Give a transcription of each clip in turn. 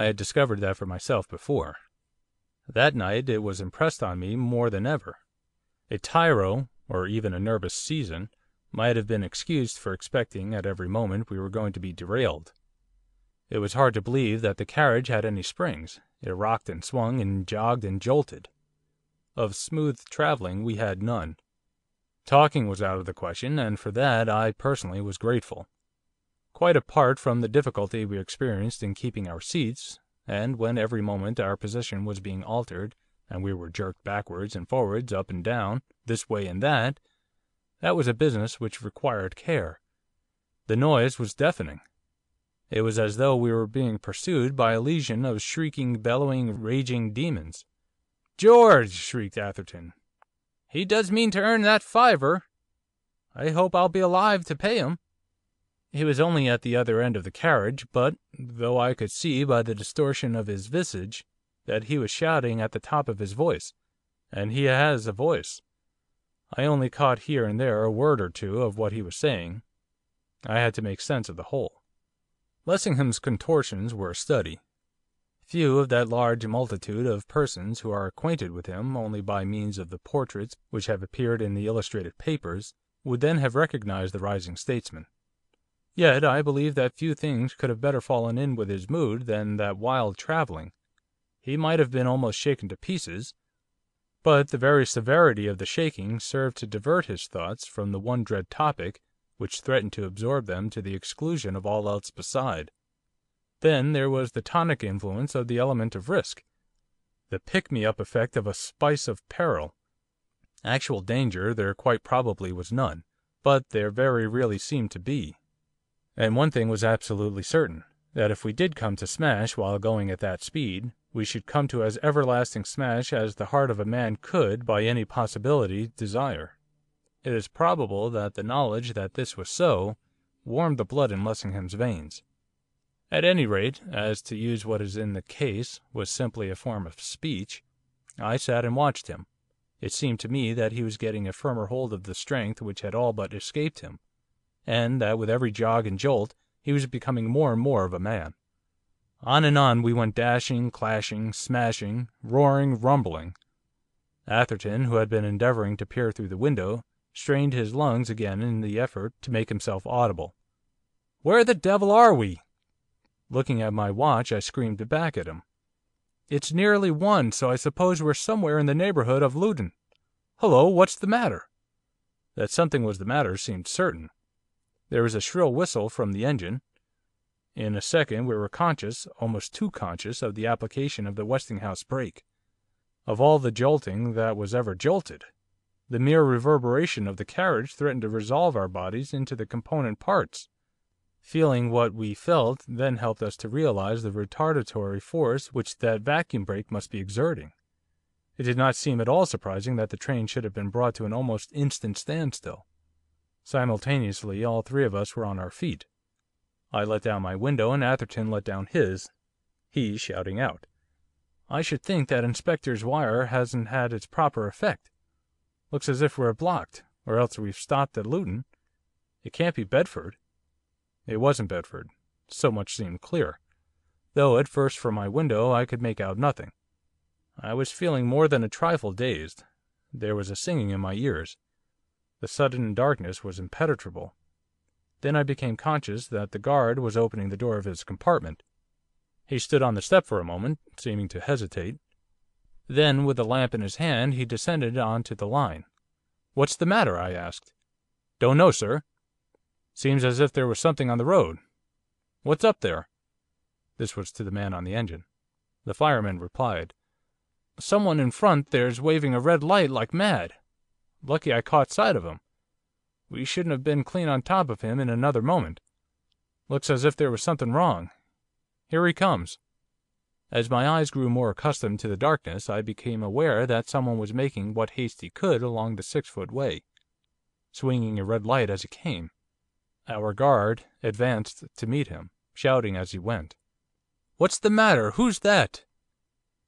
I had discovered that for myself before. That night it was impressed on me more than ever. A tyro, or even a nervous season, might have been excused for expecting at every moment we were going to be derailed. It was hard to believe that the carriage had any springs, it rocked and swung and jogged and jolted. Of smooth travelling we had none. Talking was out of the question, and for that I, personally, was grateful. Quite apart from the difficulty we experienced in keeping our seats, and when every moment our position was being altered, and we were jerked backwards and forwards, up and down, this way and that was a business which required care. The noise was deafening. It was as though we were being pursued by a legion of shrieking, bellowing, raging demons. 'George!' shrieked Atherton. 'He does mean to earn that fiver. I hope I'll be alive to pay him.' He was only at the other end of the carriage, but, though I could see by the distortion of his visage that he was shouting at the top of his voice, and he has a voice, I only caught here and there a word or two of what he was saying. I had to make sense of the whole. Lessingham's contortions were a study. Few of that large multitude of persons who are acquainted with him only by means of the portraits which have appeared in the illustrated papers would then have recognised the rising statesman. Yet I believe that few things could have better fallen in with his mood than that wild travelling. He might have been almost shaken to pieces, but the very severity of the shaking served to divert his thoughts from the one dread topic which threatened to absorb them to the exclusion of all else beside. Then there was the tonic influence of the element of risk, the pick-me-up effect of a spice of peril. Actual danger there quite probably was none, but there very really seemed to be. And one thing was absolutely certain, that if we did come to smash while going at that speed, we should come to as everlasting smash as the heart of a man could, by any possibility, desire. It is probable that the knowledge that this was so warmed the blood in Lessingham's veins. At any rate, as to use what is in the case was simply a form of speech, I sat and watched him. It seemed to me that he was getting a firmer hold of the strength which had all but escaped him, and that with every jog and jolt he was becoming more and more of a man. On and on we went, dashing, clashing, smashing, roaring, rumbling. Atherton, who had been endeavouring to peer through the window, strained his lungs again in the effort to make himself audible. 'Where the devil are we?' Looking at my watch I screamed back at him. 'It's nearly 1, so I suppose we're somewhere in the neighbourhood of Luton. Hullo, what's the matter?' That something was the matter seemed certain. There was a shrill whistle from the engine. In a second we were conscious, almost too conscious, of the application of the Westinghouse brake. Of all the jolting that was ever jolted, the mere reverberation of the carriage threatened to resolve our bodies into the component parts. Feeling what we felt then helped us to realise the retardatory force which that vacuum brake must be exerting. It did not seem at all surprising that the train should have been brought to an almost instant standstill. Simultaneously all three of us were on our feet. I let down my window and Atherton let down his, he shouting out, 'I should think that Inspector's wire hasn't had its proper effect. Looks as if we're blocked, or else we've stopped at Luton. It can't be Bedford.' It wasn't Bedford, so much seemed clear, though at first from my window I could make out nothing. I was feeling more than a trifle dazed. There was a singing in my ears. The sudden darkness was impenetrable. Then I became conscious that the guard was opening the door of his compartment. He stood on the step for a moment, seeming to hesitate. Then, with the lamp in his hand, he descended on to the line. 'What's the matter?' I asked. 'Don't know, sir. Seems as if there was something on the road. What's up there?' This was to the man on the engine. The fireman replied, 'Someone in front there's waving a red light like mad. Lucky I caught sight of him. We shouldn't have been clean on top of him in another moment. Looks as if there was something wrong. Here he comes.' As my eyes grew more accustomed to the darkness I became aware that someone was making what haste he could along the 6-foot way, swinging a red light as he came. Our guard advanced to meet him, shouting as he went. 'What's the matter? Who's that?'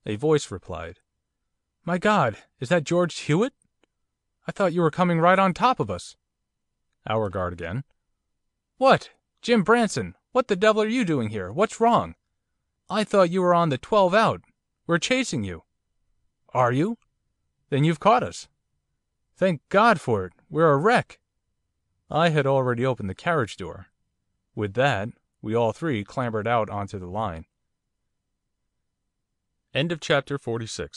A voice replied, 'My God, is that George Hewett? I thought you were coming right on top of us.' Our guard again. 'What? Jim Branson, what the devil are you doing here? What's wrong? I thought you were on the 12 out. We're chasing you.' 'Are you? Then you've caught us.' 'Thank God for it, we're a wreck.' I had already opened the carriage door. With that, we all three clambered out on to the line. Chapter 47